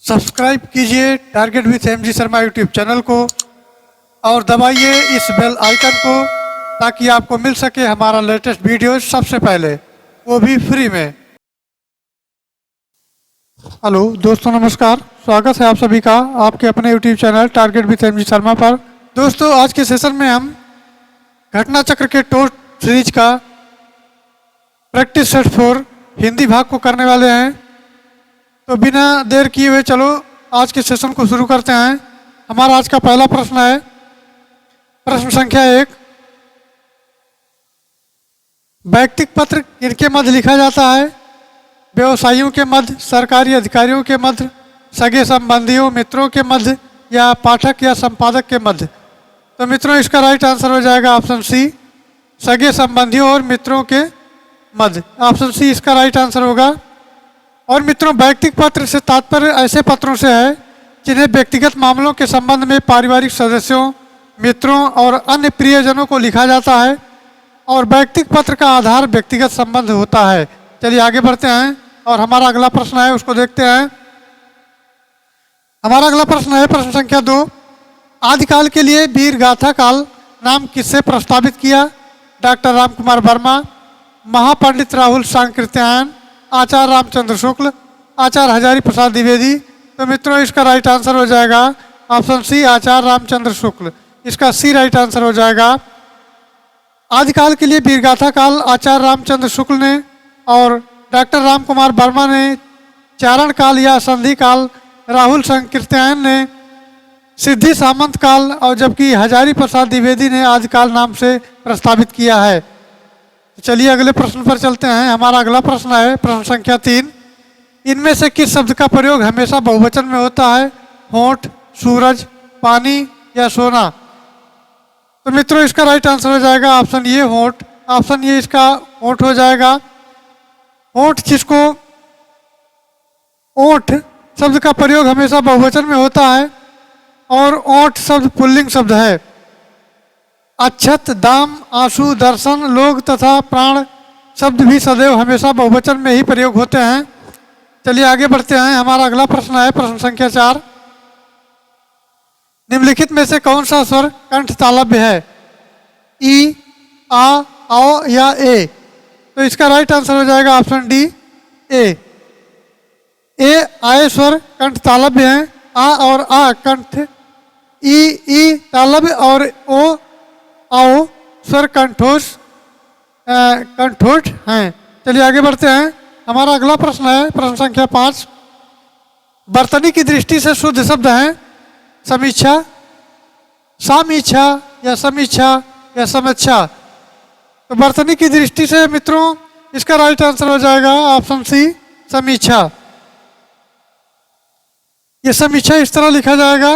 Subscribe कीजिए target with MG Sharma YouTube channel को और दबाइए इस बेल आइकन को ताकि आपको मिल सके हमारा लेटेस्ट वीडियो सबसे पहले, वो भी फ्री में। हेलो दोस्तों, नमस्कार। स्वागत है आप सभी का आपके अपने YouTube channel target with MG Sharma पर। दोस्तों, आज के सेशन में हम घटना चक्र के टोस्ट सीरीज का प्रैक्टिस सेट 4 हिंदी भाग को करने वाले हैं। तो बिना देर किए हुए चलो आज के सेशन को शुरू करते हैं। हमारा आज का पहला प्रश्न है, प्रश्न संख्या 1। वैयक्तिक पत्र किनके मध्य लिखा जाता है? व्यवसायियों के मध्य, सरकारी अधिकारियों के मध्य, सगे संबंधियों मित्रों के मध्य या पाठक या संपादक के मध्य? तो मित्रों, इसका राइट आंसर हो जाएगा ऑप्शन सी, सगे संबंधियों और मित्रों के मध्य। ऑप्शन सी इसका राइट आंसर होगा। और मित्रों, वैयक्तिक पत्र से तात्पर्य ऐसे पत्रों से है जिन्हें व्यक्तिगत मामलों के संबंध में पारिवारिक सदस्यों, मित्रों और अन्य प्रियजनों को लिखा जाता है और वैयक्तिक पत्र का आधार व्यक्तिगत संबंध होता है। चलिए आगे बढ़ते हैं और हमारा अगला प्रश्न है उसको देखते हैं। हमारा अगला प्रश्न है प्रश्न संख्या 2। आदिकाल के लिए वीर गाथा काल नाम किससे प्रस्तावित किया? डॉक्टर रामकुमार वर्मा, महापंडित राहुल सांकृत्यायन, आचार्य रामचंद्र शुक्ल, आचार्य हजारी प्रसाद द्विवेदी? तो मित्रों, इसका राइट आंसर हो जाएगा ऑप्शन सी, आचार्य रामचंद्र शुक्ल। इसका सी राइट आंसर हो जाएगा। आदिकाल के लिए वीरगाथा काल आचार्य रामचंद्र शुक्ल ने और डॉक्टर रामकुमार वर्मा ने, चारण काल या संधि काल राहुल सांकृत्यायन ने, सिद्धि सामंत काल और जबकि हजारी प्रसाद द्विवेदी ने आदिकाल नाम से प्रस्तावित किया है। चलिए अगले प्रश्न पर चलते हैं। हमारा अगला प्रश्न है प्रश्न संख्या 3। इनमें से किस शब्द का प्रयोग हमेशा बहुवचन में होता है? होंठ, सूरज, पानी या सोना? तो मित्रों, इसका राइट आंसर हो जाएगा ऑप्शन ये, होंठ। ऑप्शन ये इसका होंठ हो जाएगा। होंठ, जिसको ओठ शब्द का प्रयोग हमेशा बहुवचन में होता है और ओठ शब्द पुल्लिंग शब्द है। अक्षत, दाम, आंसू, दर्शन, लोग तथा प्राण शब्द भी सदैव हमेशा बहुवचन में ही प्रयोग होते हैं। चलिए आगे बढ़ते हैं। हमारा अगला प्रश्न है प्रश्न संख्या 4। निम्नलिखित में से कौन सा स्वर कंठ तालव्य है? ई, आ, औ या ए? तो इसका राइट आंसर हो जाएगा ऑप्शन डी, ए। आए स्वर कंठ तालव्य हैं। आ और आ कंठ, ई तालव्य और ओ आओ स्वर कंठोष हैं। चलिए आगे बढ़ते हैं। हमारा अगला प्रश्न है प्रश्न संख्या 5। वर्तनी की दृष्टि से शुद्ध शब्द हैं समीक्षा, सामीक्षा या समीक्षा या समीक्षा? तो वर्तनी की दृष्टि से मित्रों, इसका राइट आंसर हो जाएगा ऑप्शन सी, समीक्षा। ये समीक्षा इस तरह लिखा जाएगा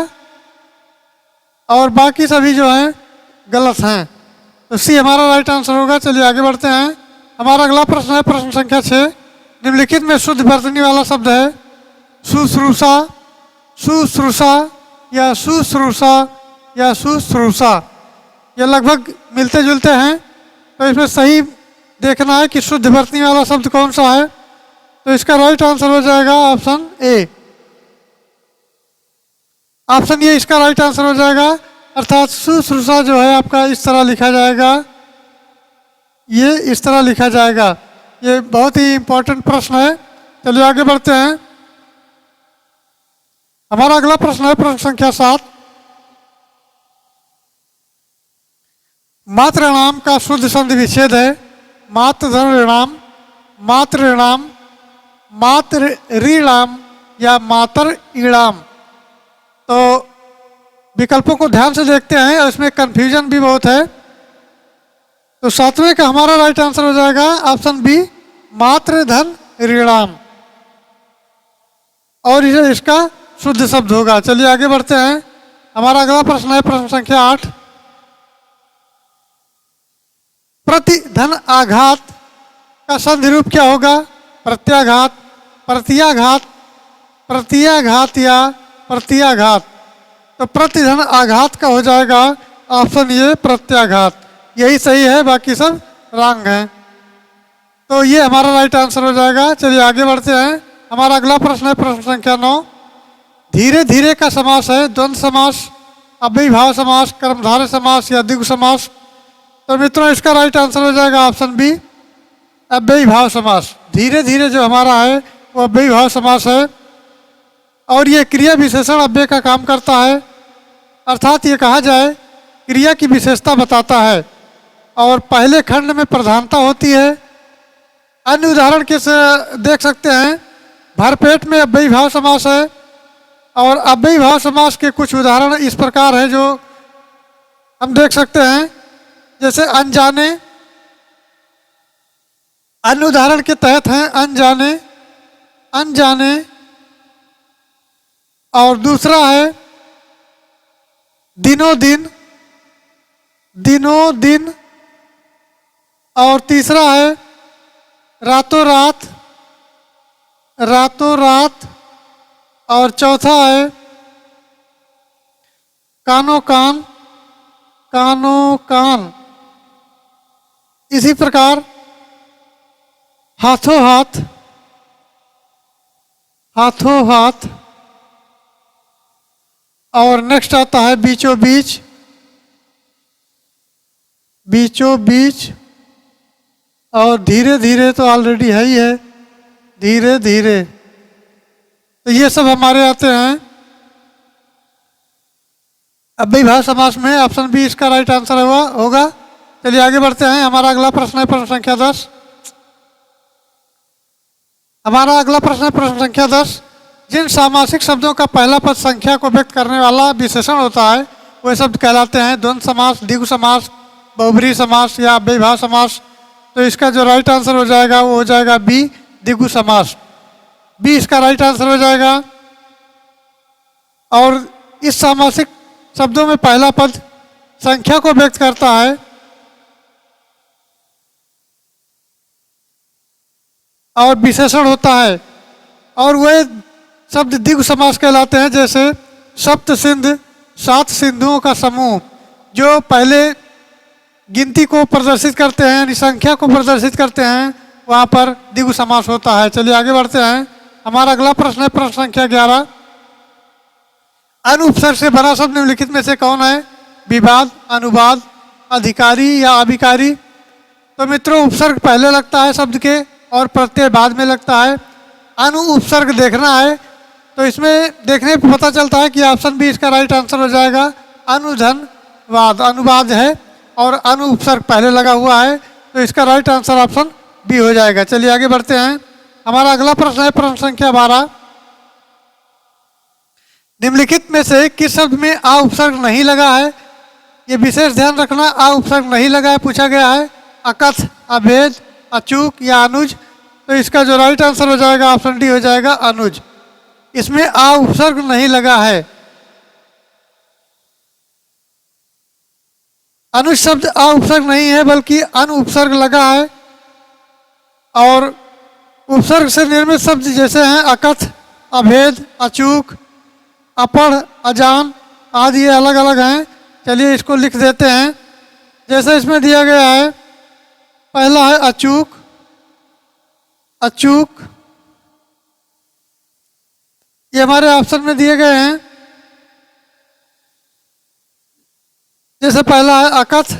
और बाकी सभी जो हैं गलत हैं। तो सी हमारा राइट आंसर होगा। चलिए आगे बढ़ते हैं। हमारा अगला प्रश्न है प्रश्न संख्या 6। निम्नलिखित में शुद्ध वर्तनी वाला शब्द है शुश्रूषा, शुश्रूषा या शुश्रूषा या शुश्रूषा? ये लगभग मिलते जुलते हैं, तो इसमें सही देखना है कि शुद्ध वर्तनी वाला शब्द कौन सा है। तो इसका राइट आंसर हो जाएगा ऑप्शन ए। ऑप्शन ए इसका राइट आंसर हो जाएगा। अर्थात शुश्रूषा जो है आपका इस तरह लिखा जाएगा, ये इस तरह लिखा जाएगा। ये बहुत ही इंपॉर्टेंट प्रश्न है। चलिए आगे बढ़ते हैं। हमारा अगला प्रश्न है प्रश्न संख्या 7। मातृणाम का शुद्ध संधि विच्छेद है मातृणाम, मातृणाम, मातृणाम या मातृणाम? तो विकल्पों को ध्यान से देखते हैं और इसमें कंफ्यूजन भी बहुत है। तो 7वें का हमारा राइट आंसर हो जाएगा ऑप्शन बी, मातृधन ऋणाम, और ये इसका शुद्ध शब्द होगा। चलिए आगे बढ़ते हैं। हमारा अगला प्रश्न है प्रश्न संख्या 8। प्रतिधन आघात का संधि रूप क्या होगा? प्रत्याघात, प्रत्याघात, प्रत्याघात या प्रत्याघात? तो प्रतिधन आघात का हो जाएगा ऑप्शन ये, प्रत्याघात। यही सही है, बाकी सब रॉन्ग हैं। तो ये हमारा राइट आंसर हो जाएगा। चलिए आगे बढ़ते हैं। हमारा अगला प्रश्न है प्रश्न संख्या 9। धीरे धीरे का समास है, द्वंद्व समास, अव्ययीभाव समास, कर्मधारय समास या द्विगु समास। तो मित्रों इसका राइट आंसर हो जाएगा ऑप्शन बी, अव्ययीभाव समास। धीरे धीरे जो हमारा है वो अव्ययीभाव समास है और ये क्रिया विशेषण अव्यय का काम करता है, अर्थात ये कहा जाए क्रिया की विशेषता बताता है और पहले खंड में प्रधानता होती है। अन्य उदाहरण के से देख सकते हैं, भरपेट में अव्ययीभाव समास है और अव्ययीभाव समास के कुछ उदाहरण इस प्रकार हैं जो हम देख सकते हैं, जैसे अनजाने। अन्य उदाहरण के तहत हैं अनजाने, अनजाने। और दूसरा है दिनों दिन, दिनों दिन। और तीसरा है रातों रात, रातों रात। और चौथा है कानों कान, कानों कान। इसी प्रकार हाथों हाथ, हाथों हाथ। और नेक्स्ट आता है बीचों बीच, बीचों बीच। और धीरे धीरे तो ऑलरेडी है ही है, धीरे धीरे। तो ये सब हमारे आते हैं अव्ययीभाव समास में। ऑप्शन बी इसका राइट आंसर होगा। चलिए आगे बढ़ते हैं। हमारा अगला प्रश्न है प्रश्न संख्या 10। हमारा अगला प्रश्न है प्रश्न संख्या 10। जिन सामासिक शब्दों का पहला पद संख्या को व्यक्त करने वाला विशेषण होता है वे शब्द कहलाते हैं द्वंद्व समास, द्विगु समास, बहुब्रीहि समास या अव्ययीभाव समास। तो इसका जो राइट आंसर हो जाएगा वो हो जाएगा बी, द्विगु समास। बी इसका राइट आंसर हो जाएगा। और इस सामासिक शब्दों में पहला पद संख्या को व्यक्त करता है और विशेषण होता है और वे शब्द द्विगु समास कहलाते हैं, जैसे सप्त सिंध, 7 सिंधुओं का समूह जो पहले गिनती को प्रदर्शित करते हैं, यानी संख्या को प्रदर्शित करते हैं, वहाँ पर द्विगु समास होता है। चलिए आगे बढ़ते हैं। हमारा अगला प्रश्न है प्रश्न संख्या 11। अनुपसर्ग से बना शब्द निम्नलिखित में से कौन है? विवाद, अनुवाद, अधिकारी या अभिकारी। तो मित्रों उपसर्ग पहले लगता है शब्द के और प्रत्यय बाद में लगता है। अनु उपसर्ग देखना है तो इसमें देखने पर पता चलता है कि ऑप्शन बी इसका राइट आंसर हो जाएगा। अनुधन वाद, अनुवाद है और अनु उपसर्ग पहले लगा हुआ है, तो इसका राइट आंसर ऑप्शन बी हो जाएगा। चलिए आगे बढ़ते हैं। हमारा अगला प्रश्न है प्रश्न संख्या 12। निम्नलिखित में से किस शब्द में आ उपसर्ग नहीं लगा है? ये विशेष ध्यान रखना, आ उपसर्ग नहीं लगा है पूछा गया है। अकथ, अभेद, अचूक या अनुज। तो इसका जो राइट आंसर हो जाएगा ऑप्शन डी हो जाएगा अनुज। इसमें आ उपसर्ग नहीं लगा है। अनुज शब्द आ उपसर्ग नहीं है बल्कि अनु उपसर्ग लगा है। और उपसर्ग से निर्मित शब्द जैसे हैं अकथ, अभेद, अचूक, अपढ़, अजान आदि ये अलग अलग हैं। चलिए इसको लिख देते हैं। जैसे इसमें दिया गया है, पहला है अचूक, अचूक। ये हमारे ऑप्शन में दिए गए हैं। जैसे पहला है अकथ,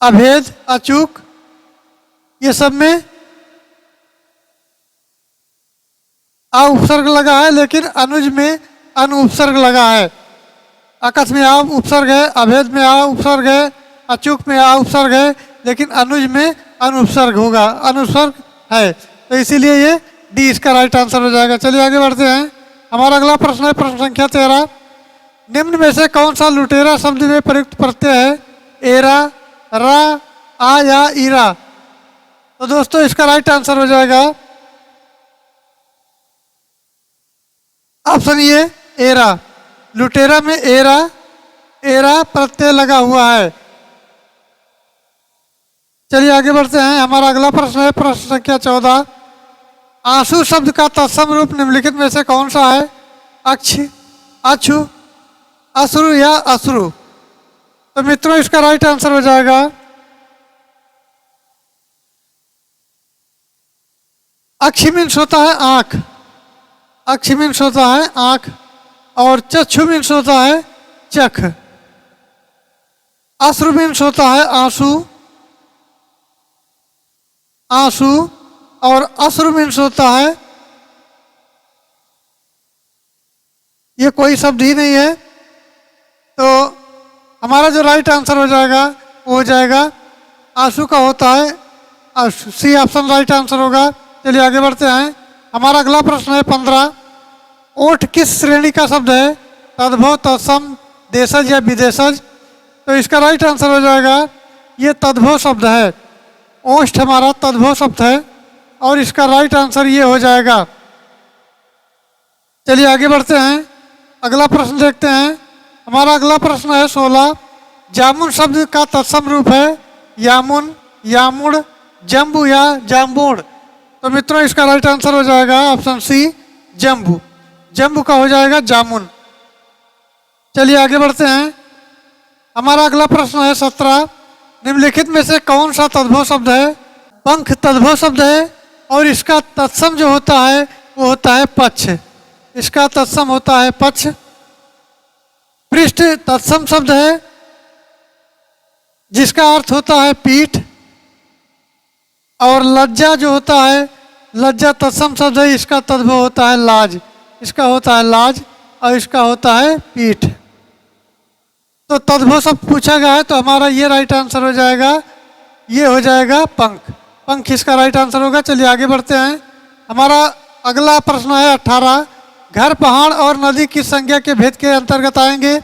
अभेद, अचूक। ये सब में आ उपसर्ग लगा है लेकिन अनुज में अनु उपसर्ग लगा है। अकथ में आ उपसर्ग है, अभेद में आ उपसर्ग है, अचूक में आ उपसर्ग है, लेकिन अनुज में अनुपसर्ग होगा, अनुपसर्ग है। तो इसीलिए ये डी इसका राइट आंसर हो जाएगा। चलिए आगे बढ़ते हैं। हमारा अगला प्रश्न है प्रश्न संख्या 13। निम्न में से कौन सा लुटेरा शब्द में प्रयुक्त प्रत्यय है? एरा, रा, आ या ईरा। तो दोस्तों इसका राइट आंसर हो जाएगा ऑप्शन ए, एरा। लुटेरा में एरा, एरा प्रत्यय लगा हुआ है। चलिए आगे बढ़ते हैं। हमारा अगला प्रश्न है प्रश्न संख्या 14। आंसू शब्द का तत्सम रूप निम्नलिखित में से कौन सा है? अक्ष, अछु, अश्रु या अश्रु। तो मित्रों इसका राइट आंसर हो जाएगा अक्ष मीन्स होता है आंख, अक्ष मीन्स होता है आंख, और चक्षु मीन्स होता है चख। अश्रु मीन्स होता है आंसू, आंसू, और अश्रु मीन्स होता है, ये कोई शब्द ही नहीं है। तो हमारा जो राइट आंसर हो जाएगा वो हो जाएगा आंसू का होता है, सी ऑप्शन राइट आंसर होगा। चलिए आगे बढ़ते हैं। हमारा अगला प्रश्न है 15। ओठ किस श्रेणी का शब्द है? तद्भव, तत्सम, देशज या विदेशज? तो इसका राइट आंसर हो जाएगा ये तद्भव शब्द है। ओष्ठ हमारा तद्भव शब्द है और इसका राइट आंसर ये हो जाएगा। चलिए आगे बढ़ते हैं, अगला प्रश्न देखते हैं। हमारा अगला प्रश्न है 16। जामुन शब्द का तत्सम रूप है यामुन, यामुड़, जम्बू या जाम्बूड़? तो मित्रों इसका राइट आंसर हो जाएगा ऑप्शन सी जम्बू। जम्बू का हो जाएगा जामुन। चलिए आगे बढ़ते हैं। हमारा अगला प्रश्न है 17। निम्नलिखित में से कौन सा तद्भव शब्द है? पंख तद्भव शब्द है और इसका तत्सम जो होता है वो होता है पक्ष। इसका तत्सम होता है पक्ष। पृष्ठ तत्सम शब्द है जिसका अर्थ होता है पीठ। और लज्जा जो होता है, लज्जा तत्सम शब्द है, इसका तद्भव होता है लाज। इसका होता है लाज और इसका होता है पीठ। तो तद्भव शब्द पूछा गया है तो हमारा ये राइट आंसर हो जाएगा, ये हो जाएगा पंख। पंख इसका राइट आंसर होगा। चलिए आगे बढ़ते हैं। हमारा अगला प्रश्न है 18। घर, पहाड़ और नदी किस संज्ञा के भेद के अंतर्गत आएंगे?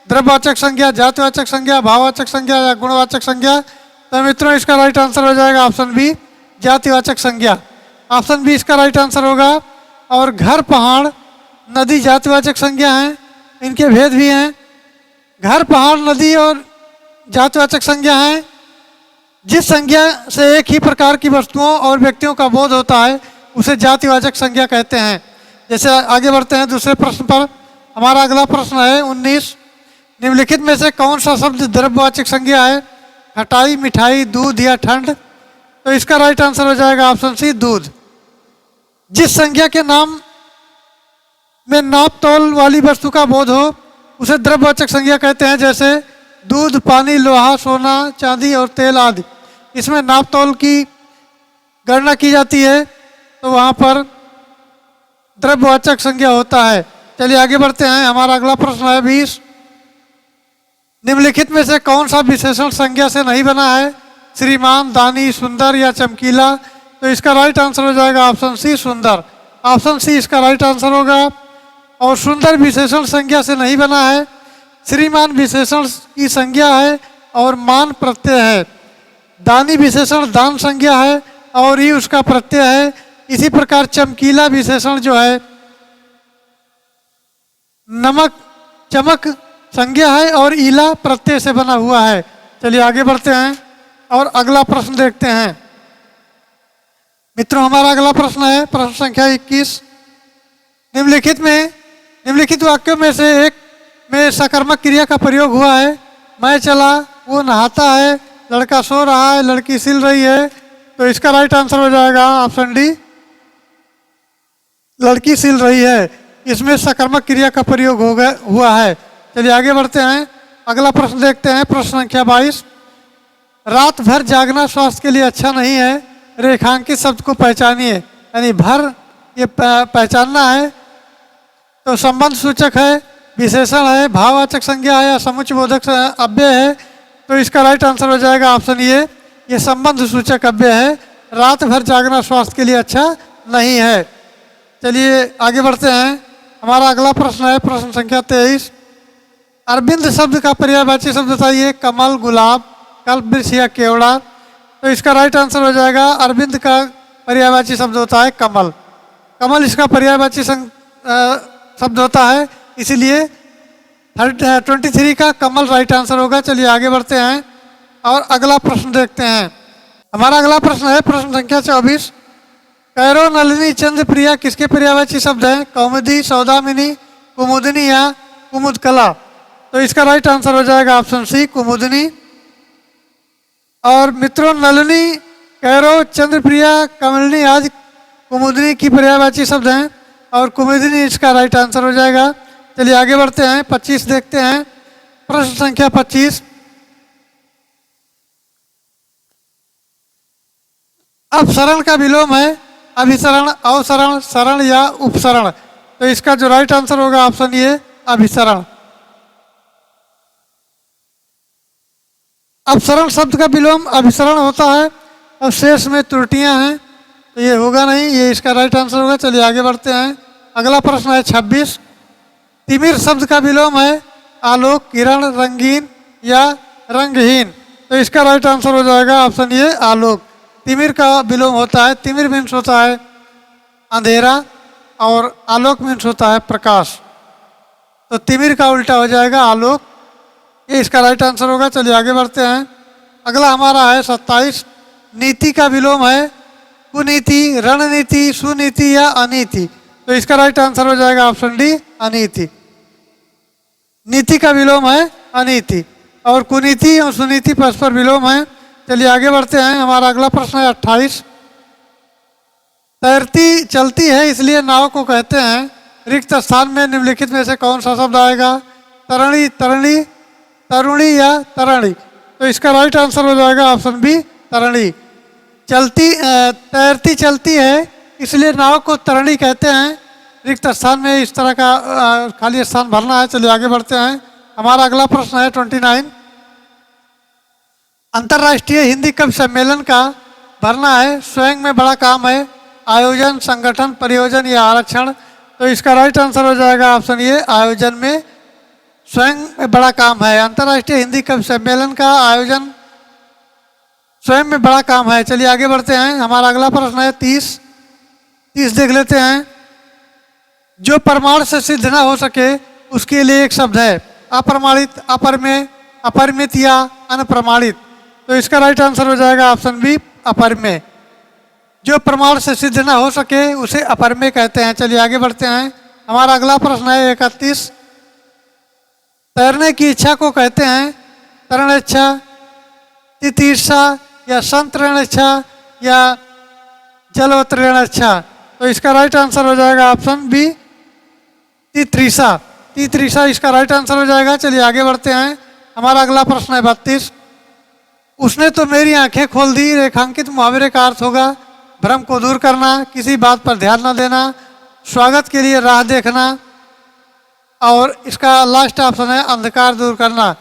द्रव्यवाचक संज्ञा, जातिवाचक संज्ञा, भाववाचक संज्ञा या गुणवाचक संज्ञा? तो मित्रों इसका राइट आंसर हो जाएगा ऑप्शन बी जातिवाचक संज्ञा। ऑप्शन बी इसका राइट आंसर होगा। और घर, पहाड़, नदी जातिवाचक संज्ञा हैं, इनके भेद भी हैं। घर, पहाड़, नदी और जातिवाचक संज्ञा हैं जिस संज्ञा से एक ही प्रकार की वस्तुओं और व्यक्तियों का बोध होता है उसे जातिवाचक संज्ञा कहते हैं। जैसे आगे बढ़ते हैं दूसरे प्रश्न पर। हमारा अगला प्रश्न है 19। निम्नलिखित में से कौन सा शब्द द्रव्यवाचक संज्ञा है? खटाई, मिठाई, दूध या ठंड? तो इसका राइट आंसर हो जाएगा ऑप्शन सी दूध। जिस संज्ञा के नाम में नाप तोल वाली वस्तु का बोध हो उसे द्रव्यवाचक संज्ञा कहते हैं। जैसे दूध, पानी, लोहा, सोना, चांदी और तेल आदि। इसमें नाप तोल की गणना की जाती है तो वहाँ पर द्रव्यवाचक संज्ञा होता है। चलिए आगे बढ़ते हैं। हमारा अगला प्रश्न है 20। निम्नलिखित में से कौन सा विशेषण संज्ञा से नहीं बना है? श्रीमान, दानी, सुंदर या चमकीला? तो इसका राइट आंसर हो जाएगा ऑप्शन सी सुंदर। ऑप्शन सी इसका राइट आंसर होगा। और सुंदर विशेषण संज्ञा से नहीं बना है। श्रीमान विशेषण की संज्ञा है और मान प्रत्यय है। दानी विशेषण दान संज्ञा है और ई उसका प्रत्यय है। इसी प्रकार चमकीला विशेषण जो है नमक, चमक संज्ञा है और ईला प्रत्यय से बना हुआ है। चलिए आगे बढ़ते हैं और अगला प्रश्न देखते हैं। मित्रों हमारा अगला प्रश्न है प्रश्न संख्या 21। निम्नलिखित वाक्यों में से एक में सकर्मक क्रिया का प्रयोग हुआ है। मैं चला, वो नहाता है, लड़का सो रहा है, लड़की सिल रही है। तो इसका राइट आंसर हो जाएगा ऑप्शन डी लड़की सिल रही है। इसमें सकर्मक क्रिया का प्रयोग हुआ है। चलिए आगे बढ़ते हैं। अगला प्रश्न देखते हैं प्रश्न संख्या 22। रात भर जागना स्वास्थ्य के लिए अच्छा नहीं है। रेखांकित शब्द को पहचानिए। यानी भर ये पहचानना है। तो संबंध सूचक है, विशेषण है, भाववाचक संज्ञा है या समुच्चयबोधक अव्यय है? तो इसका राइट आंसर हो जाएगा ऑप्शन ये संबंध सूचक अव्यय है। रात भर जागना स्वास्थ्य के लिए अच्छा नहीं है। चलिए आगे बढ़ते हैं। हमारा अगला प्रश्न है प्रश्न संख्या 23। अरविंद शब्द का पर्यायवाची शब्द बताइए। कमल, गुलाब, कल्प वृक्ष या केवड़ा? तो इसका राइट आंसर हो जाएगा अरविंद का पर्यायवाची शब्द होता है कमल। कमल इसका पर्यायवाची शब्द होता है, इसीलिए 23 का कमल राइट आंसर होगा। चलिए आगे बढ़ते हैं और अगला प्रश्न देखते हैं। हमारा अगला प्रश्न है प्रश्न संख्या 24। कैरो, नलिनी, चंद्र, प्रिया किसके पर्यायवाची शब्द हैं? कौमुदी, सौदामिनी, कुमुदनी या कुमुद कला? तो इसका राइट आंसर हो जाएगा ऑप्शन सी कुमुदनी। और मित्रों नलिनी, कैरो, चंद्र, प्रिया, कमलिनी आदि कुमुदनी की पर्यायवाची शब्द हैं और कुमुदिनी इसका राइट आंसर हो जाएगा। चलिए आगे बढ़ते हैं, 25 देखते हैं। प्रश्न संख्या 25, अपसरण का विलोम है अभिसरण, अवसरण, सरण या उपसरण। तो इसका जो राइट आंसर होगा ऑप्शन ए अभिसरण। अपसरण शब्द का विलोम अभिसरण होता है और शेष में त्रुटियां हैं, तो ये होगा नहीं, ये इसका राइट आंसर होगा। चलिए आगे बढ़ते हैं। अगला प्रश्न है 26, तिमिर शब्द का विलोम है आलोक, किरण, रंगीन या रंगहीन। तो इसका राइट आंसर हो जाएगा ऑप्शन ए आलोक। तिमिर का विलोम होता है, तिमिर मीन्स होता है अंधेरा और आलोक मीन्स होता है प्रकाश, तो तिमिर का उल्टा हो जाएगा आलोक, ये इसका राइट आंसर होगा। चलिए आगे बढ़ते हैं। अगला हमारा है 27, नीति का विलोम है कुनीति, रणनीति, सुनीति या अनीति। तो इसका राइट आंसर हो जाएगा ऑप्शन डी अनीति। नीति का विलोम है अनीति और कुनीति और सुनीति परस्पर विलोम है। चलिए आगे बढ़ते हैं। हमारा अगला प्रश्न है 28, तैरती चलती है इसलिए नाव को कहते हैं, रिक्त स्थान में निम्नलिखित में से कौन सा शब्द आएगा? तरणी, तरणी, तरुणी या तरणी। तो इसका राइट आंसर हो जाएगा ऑप्शन बी तरणी। तैरती चलती है इसलिए नाव को तरणी कहते हैं, रिक्त स्थान में इस तरह का खाली स्थान भरना है। चलिए आगे बढ़ते हैं। हमारा अगला प्रश्न है 29, अंतर्राष्ट्रीय हिंदी कवि सम्मेलन का भरना है स्वयं में बड़ा काम है, आयोजन, संगठन, परियोजन या आरक्षण। तो इसका राइट आंसर हो जाएगा ऑप्शन ए आयोजन में स्वयं में बड़ा काम है। अंतर्राष्ट्रीय हिंदी कवि सम्मेलन का आयोजन स्वयं में बड़ा काम है। चलिए आगे बढ़ते हैं। हमारा अगला प्रश्न है 30 देख लेते हैं। जो प्रमाण से सिद्ध ना हो सके उसके लिए एक शब्द है अप्रमाणित, अपरमेय, अपरिमित या अनप्रमाणित। तो इसका राइट आंसर हो जाएगा ऑप्शन बी अपरमेय। जो प्रमाण से सिद्ध ना हो सके उसे अपरमेय कहते हैं। चलिए आगे बढ़ते हैं। हमारा अगला प्रश्न है 31, तैरने की इच्छा को कहते हैं तरणेच्छा, तितीर्षा या संतरणेच्छा या जलवतरणेच्छा। तो इसका राइट आंसर हो जाएगा ऑप्शन बी तितृषा। तितृषा इसका राइट आंसर हो जाएगा। चलिए आगे बढ़ते हैं। हमारा अगला प्रश्न है 32, उसने तो मेरी आंखें खोल दी रेखांकित मुहावरे का अर्थ होगा भ्रम को दूर करना, किसी बात पर ध्यान न देना, स्वागत के लिए राह देखना और इसका लास्ट ऑप्शन है अंधकार दूर करना।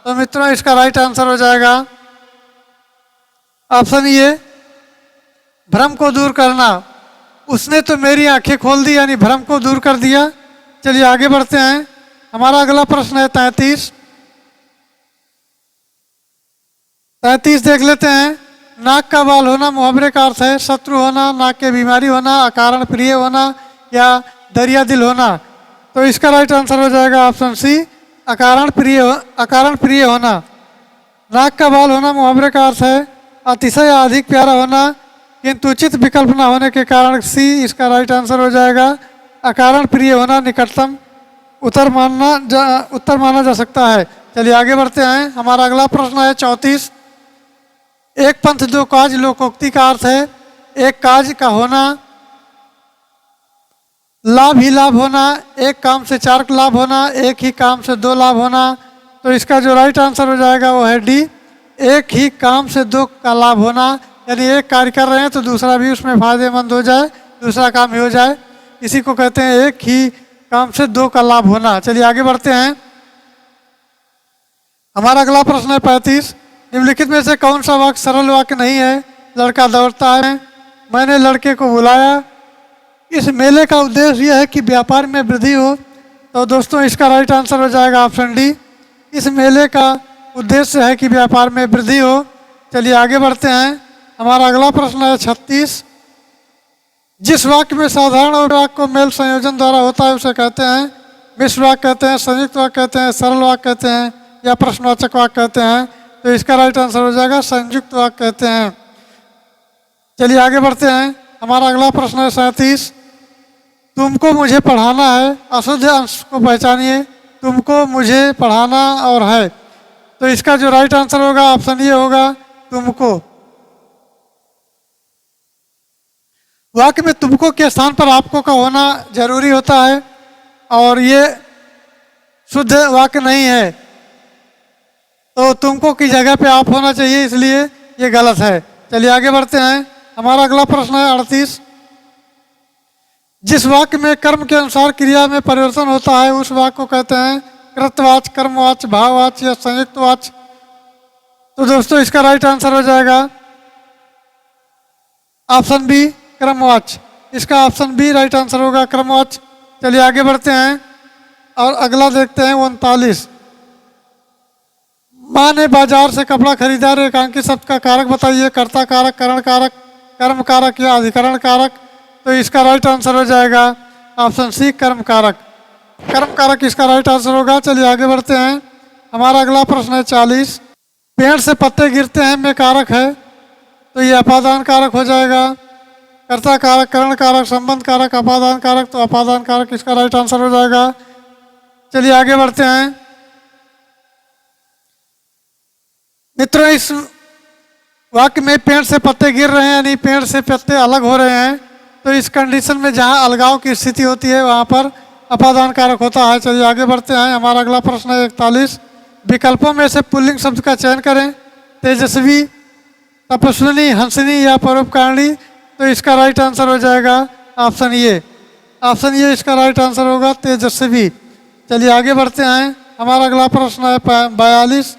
तो मित्रों इसका राइट आंसर हो जाएगा ऑप्शन ये भ्रम को दूर करना। उसने तो मेरी आंखें खोल दी यानी भ्रम को दूर कर दिया। चलिए आगे बढ़ते हैं। हमारा अगला प्रश्न है 33 देख लेते हैं। नाक का बाल होना मुहावरे का अर्थ है शत्रु होना, नाक की बीमारी होना, अकारण प्रिय होना या दरिया दिल होना। तो इसका राइट आंसर हो जाएगा ऑप्शन सी अकारण प्रिय होना। नाक का बाल होना मुहावरे का अर्थ है अतिशय या अधिक प्यारा होना, किंतु उचित विकल्प न होने के कारण सी इसका राइट आंसर हो जाएगा अकारण प्रिय होना निकटतम उत्तर माना जा सकता है। चलिए आगे बढ़ते हैं। हमारा अगला प्रश्न है 34, एक पंथ दो काज लोकोक्ति का अर्थ है एक काज का होना, लाभ ही लाभ होना, एक काम से चार लाभ होना, एक ही काम से दो लाभ होना। तो इसका जो राइट आंसर हो जाएगा वो है डी एक ही काम से दो का लाभ होना, यानी एक कार्य कर रहे हैं तो दूसरा भी उसमें फायदेमंद हो जाए, दूसरा काम ही हो जाए, इसी को कहते हैं एक ही काम से दो का लाभ होना। चलिए आगे बढ़ते हैं। हमारा अगला प्रश्न है 35, निम्नलिखित में से कौन सा वाक्य सरल वाक्य नहीं है? लड़का दौड़ता है, मैंने लड़के को बुलाया, इस मेले का उद्देश्य यह है कि व्यापार में वृद्धि हो। तो दोस्तों इसका राइट आंसर हो जाएगा ऑप्शन डी इस मेले का उद्देश्य है कि व्यापार में वृद्धि हो। चलिए आगे बढ़ते हैं। हमारा अगला प्रश्न है 36, जिस वाक्य में साधारण और वाक्य को मेल संयोजन द्वारा होता है उसे कहते हैं मिश्र वाक्य कहते हैं, संयुक्त वाक्य कहते हैं, सरल वाक्य कहते हैं या प्रश्नवाचक वाक्य कहते हैं। तो इसका राइट आंसर हो जाएगा संयुक्त वाक्य कहते हैं। चलिए आगे बढ़ते हैं। हमारा अगला प्रश्न है 37, तुमको मुझे पढ़ाना है, अशुद्ध अंश को पहचानिए, तुमको मुझे पढ़ाना और है। तो इसका जो राइट आंसर होगा ऑप्शन ये होगा तुमको। वाक्य में तुमको के स्थान पर आपको का होना जरूरी होता है और ये शुद्ध वाक्य नहीं है, तो तुमको की जगह पे आप होना चाहिए, इसलिए ये गलत है। चलिए आगे बढ़ते हैं। हमारा अगला प्रश्न है 38। जिस वाक्य में कर्म के अनुसार क्रिया में परिवर्तन होता है उस वाक्य को कहते हैं कृतवाच्य, कर्मवाच्य, भाववाच्य या संयुक्त वाच्य। तो दोस्तों इसका राइट आंसर हो जाएगा ऑप्शन बी, क्रमवाच्य। इसका ऑप्शन बी राइट आंसर होगा, क्रमवाच्य। चलिए आगे बढ़ते हैं और अगला देखते हैं 39। माँ ने बाजार से कपड़ा खरीदा, रेखांकित शब्द का कारक बताइए। कर्ता कारक, करण कारक, कर्म कारक या अधिकरण कारक। तो इसका राइट आंसर हो जाएगा ऑप्शन सी, कर्म कारक। कर्म कारक इसका राइट आंसर होगा। चलिए आगे बढ़ते हैं। हमारा अगला प्रश्न है 40। पेड़ से पत्ते गिरते हैं में कारक है, तो ये अपादान कारक हो जाएगा। कर्ता कारक, करण कारक, संबंध कारक, अपादान कारक, तो अपादान कारक इसका राइट आंसर हो जाएगा। चलिए आगे बढ़ते हैं। मित्रों इस वाक्य में पेड़ से पत्ते गिर रहे हैं यानी पेड़ से पत्ते अलग हो रहे हैं, तो इस कंडीशन में जहां अलगाव की स्थिति होती है वहां पर अपादान कारक होता है। चलिए आगे बढ़ते हैं। हमारा अगला प्रश्न है 41। विकल्पों में से पुल्लिंग शब्द का चयन करें। तेजस्वी, तपस्विनी, हंसनी या परोपकारिणी। तो इसका राइट आंसर हो जाएगा ऑप्शन ए। ऑप्शन ए इसका राइट आंसर होगा, तेजस्वी। चलिए आगे बढ़ते हैं। हमारा अगला प्रश्न है 42।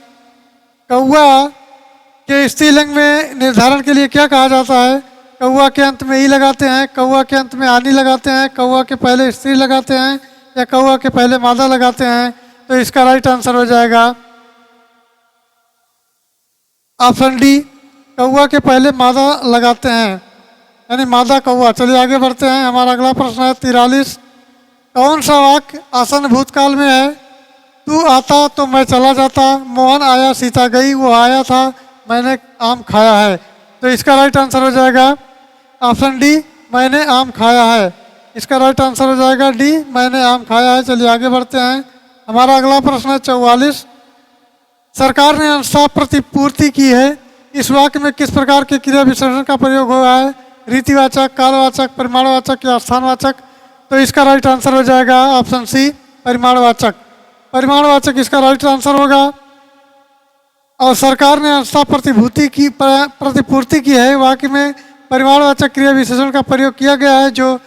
कौआ के स्त्रीलिंग में निर्धारण के लिए क्या कहा जाता है। कौआ के अंत में ई लगाते हैं, कौआ के अंत में आनी लगाते हैं, कौआ के पहले स्त्री लगाते हैं या कौआ के पहले मादा लगाते हैं। तो इसका राइट आंसर हो जाएगा ऑप्शन डी, कौआ के पहले मादा लगाते हैं यानी मादा कौआ। चलिए आगे बढ़ते हैं। हमारा अगला प्रश्न है 43। कौन सा वाक्य आसन भूतकाल में है। तू आता तो मैं चला जाता, मोहन आया सीता गई, वो आया था मैंने आम खाया है। तो इसका राइट आंसर हो जाएगा ऑप्शन डी, मैंने आम खाया है। इसका राइट आंसर हो जाएगा डी, मैंने आम खाया है। चलिए आगे बढ़ते हैं। हमारा अगला प्रश्न है 44। सरकार ने अंशतः प्रतिपूर्ति की है। इस वाक्य में किस प्रकार के क्रिया विशेषण का प्रयोग हुआ है। रीतिवाचक, कालवाचक, परिमाणवाचक या स्थानवाचक। तो इसका राइट आंसर हो जाएगा ऑप्शन सी, परिमाणवाचक। परिमाणवाचक इसका राइट आंसर होगा। और सरकार ने अंशतः प्रतिपूर्ति की है वाक्य में परिमाणवाचक क्रिया विशेषण का प्रयोग किया गया है जो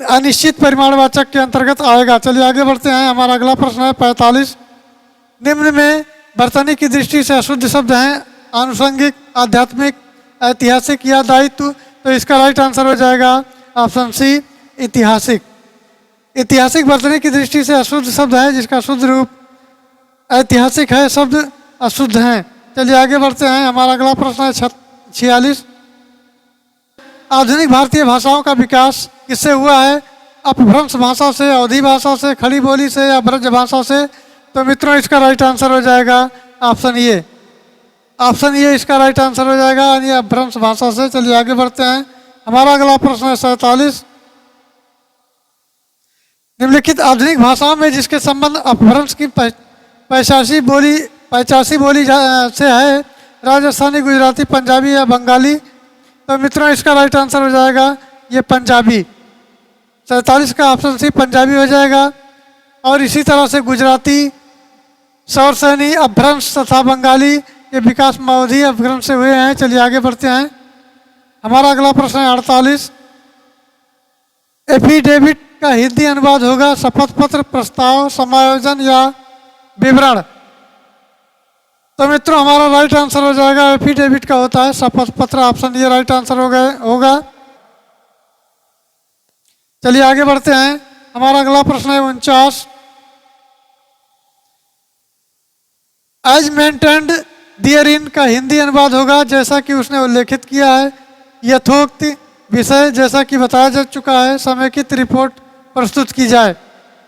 अनिश्चित परिमाणवाचक के अंतर्गत आएगा। चलिए आगे बढ़ते हैं। हमारा अगला प्रश्न है 45। निम्न में वर्तनी की दृष्टि से अशुद्ध शब्द हैं आनुषंगिक, आध्यात्मिक, ऐतिहासिक या दायित्व। तो इसका राइट आंसर हो जाएगा ऑप्शन सी, ऐतिहासिक। ऐतिहासिक वर्तनी की दृष्टि से अशुद्ध शब्द है जिसका शुद्ध रूप ऐतिहासिक है, शब्द अशुद्ध हैं। चलिए आगे बढ़ते हैं। हमारा अगला प्रश्न है 46। आधुनिक भारतीय भाषाओं का विकास किससे हुआ है। अपभ्रंश भाषा से, अवधी भाषा से, खड़ी बोली से या ब्रज भाषा से। तो मित्रों इसका राइट आंसर हो जाएगा ऑप्शन ए। ऑप्शन ए इसका राइट आंसर हो जाएगा यानी अपभ्रंश भाषा से। चलिए आगे बढ़ते हैं। हमारा अगला प्रश्न है 47। निम्नलिखित आधुनिक भाषाओं में जिसके संबंध अपभ्रंश की पैचासी बोली से है, राजस्थानी, गुजराती, पंजाबी या बंगाली। तो मित्रों इसका राइट आंसर हो जाएगा ये पंजाबी। 47 का ऑप्शन सी पंजाबी हो जाएगा। और इसी तरह से गुजराती, सौरसैनी अपभ्रंश तथा बंगाली के विकास अवधी अपभ्रंश से हुए हैं। चलिए आगे बढ़ते हैं। हमारा अगला प्रश्न है 48। एफिडेविट का हिंदी अनुवाद होगा शपथ पत्र, प्रस्ताव, समायोजन या विवरण। तो मित्रों हमारा राइट आंसर हो जाएगा एफिडेविट का होता है शपथ पत्र। ऑप्शन ये राइट आंसर होगा। चलिए आगे बढ़ते हैं। हमारा अगला प्रश्न है 49। एज मेंटेन्ड दियरिन का हिंदी अनुवाद होगा जैसा कि उसने उल्लेखित किया है। यथोक्त विषय जैसा कि बताया जा चुका है, समेकित रिपोर्ट प्रस्तुत की जाए।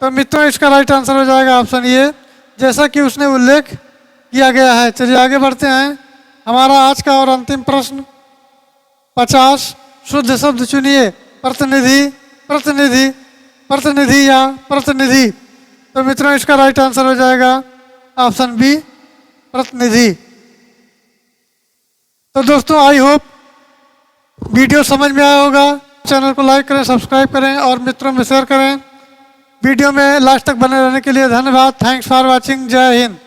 तो मित्रों इसका राइट आंसर हो जाएगा ऑप्शन ए, जैसा कि उसने उल्लेख किया गया है। चलिए आगे बढ़ते हैं। हमारा आज का और अंतिम प्रश्न 50। शुद्ध शब्द चुनिए। प्रतिनिधि, प्रतिनिधि, प्रतिनिधि या प्रतिनिधि। तो मित्रों इसका राइट आंसर हो जाएगा ऑप्शन बी, प्रतिनिधि। तो दोस्तों आई होप वीडियो समझ में आया होगा। चैनल को लाइक करें, सब्सक्राइब करें और मित्रों में शेयर करें। वीडियो में लास्ट तक बने रहने के लिए धन्यवाद। Thanks for watching. जय हिंद।